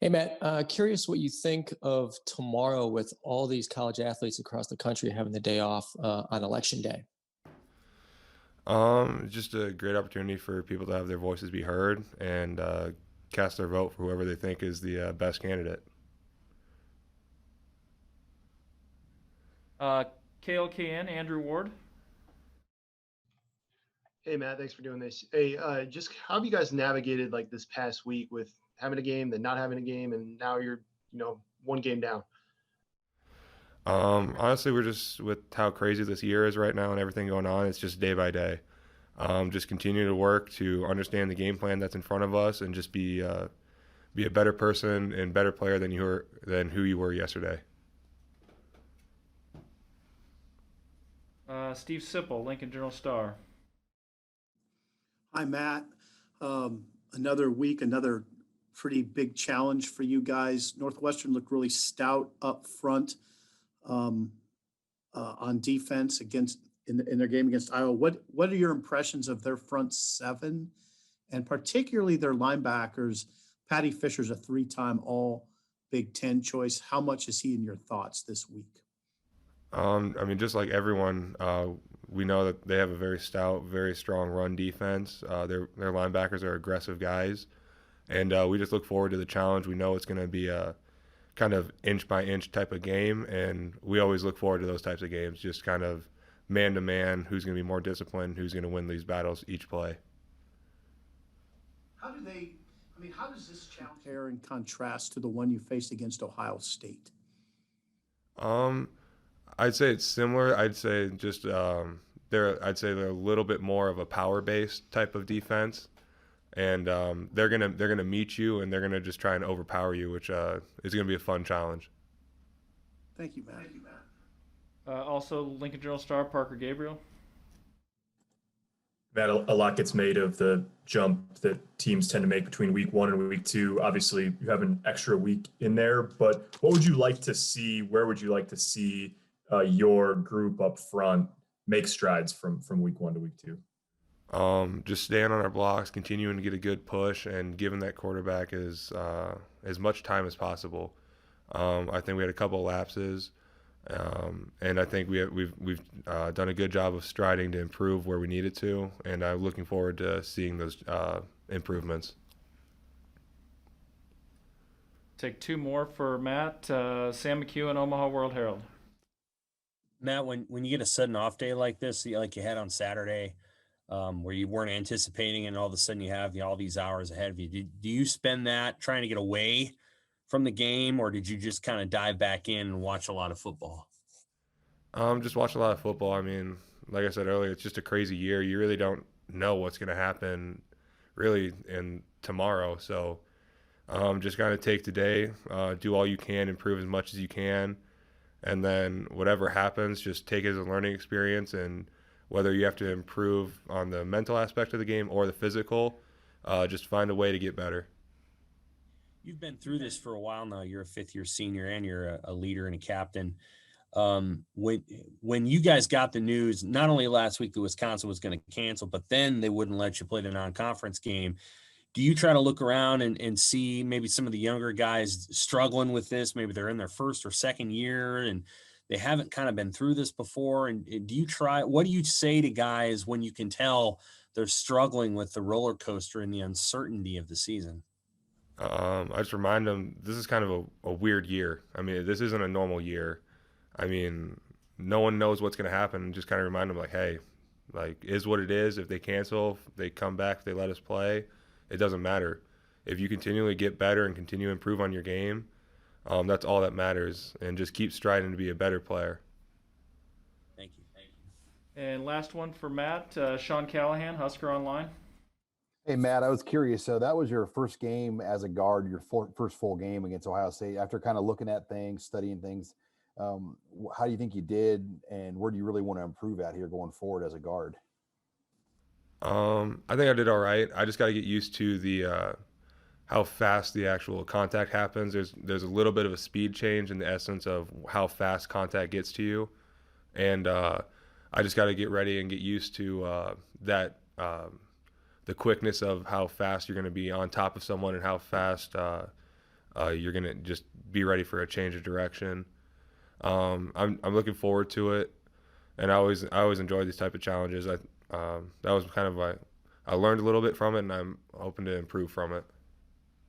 Hey, Matt, curious what you think of tomorrow with all these college athletes across the country having the day off on election day. Just a great opportunity for people to have their voices be heard and cast their vote for whoever they think is the best candidate. Uh, KLKN, Andrew Ward. Hey Matt, thanks for doing this. Hey, just how have you guys navigated like this past week with having a game, then not having a game, and now you're, one game down? Honestly, we're just with how crazy this year is right now and everything going on. It's just day by day. Just continue to work to understand the game plan that's in front of us and just be a better person and better player than who you were yesterday. Steve Sipple, Lincoln Journal Star. Hi, Matt. Another week, another pretty big challenge for you guys. Northwestern looked really stout up front on defense in their game against Iowa. What are your impressions of their front seven, and particularly their linebackers? Patty Fisher's a three-time All Big Ten choice. How much is he in your thoughts this week? Just like everyone, we know that they have a very stout, very strong run defense. Their linebackers are aggressive guys, and we just look forward to the challenge. We know it's going to be a kind of inch by inch type of game, and we always look forward to those types of games. Just kind of man to man, who's going to be more disciplined, who's going to win these battles each play. How does this challenge compare in contrast to the one you faced against Ohio State? I'd say it's similar. I'd say just they're a little bit more of a power based type of defense, and they're gonna meet you and they're gonna just try and overpower you, which is gonna be a fun challenge. Thank you, Matt. Also, Lincoln Journal Star, Parker Gabriel. Matt, a lot gets made of the jump that teams tend to make between week one and week two. Obviously, you have an extra week in there, but what would you like to see? Where would you like to see your group up front make strides from week one to week two? Just staying on our blocks, continuing to get a good push, and giving that quarterback as much time as possible. I think we had a couple of lapses. And I think we've done a good job of striding to improve where we needed to, and I'm looking forward to seeing those improvements. Take two more for Matt. Sam McHugh, Omaha World Herald. Matt, when you get a sudden off day like this, like you had on Saturday, where you weren't anticipating, and all of a sudden you have all these hours ahead of you, do you spend that trying to get away from the game, or did you just kind of dive back in and watch a lot of football? Just watch a lot of football. I mean, like I said earlier, it's just a crazy year. You really don't know what's going to happen really in tomorrow. So just kind of take today, do all you can, improve as much as you can, and then whatever happens, just take it as a learning experience. And whether you have to improve on the mental aspect of the game or the physical, just find a way to get better. You've been through this for a while now. You're a fifth-year senior, and you're a leader and a captain. When you guys got the news, not only last week that Wisconsin was going to cancel, but then they wouldn't let you play the non-conference game, do you try to look around and see maybe some of the younger guys struggling with this? Maybe they're in their first or second year and they haven't kind of been through this before. And what do you say to guys when you can tell they're struggling with the roller coaster and the uncertainty of the season? I just remind them this is kind of a weird year. I mean, this isn't a normal year. I mean, no one knows what's going to happen. Just kind of remind them, like, hey, like, is what it is. If they cancel, if they come back, if they let us play, it doesn't matter. If you continually get better and continue to improve on your game, that's all that matters. And just keep striding to be a better player. Thank you. And last one for Matt, Sean Callahan, Husker Online. Hey, Matt, I was curious. So that was your first game as a guard, your first full game against Ohio State. After kind of looking at things, studying things, how do you think you did, and where do you really want to improve at here going forward as a guard? I think I did all right. I just got to get used to the how fast the actual contact happens. There's a little bit of a speed change in the essence of how fast contact gets to you, and I just got to get ready and get used to that. The quickness of how fast you're going to be on top of someone and how fast you're gonna just be ready for a change of direction. I'm looking forward to it, and I always enjoy these type of challenges. That was kind of I learned a little bit from it, and I'm hoping to improve from it.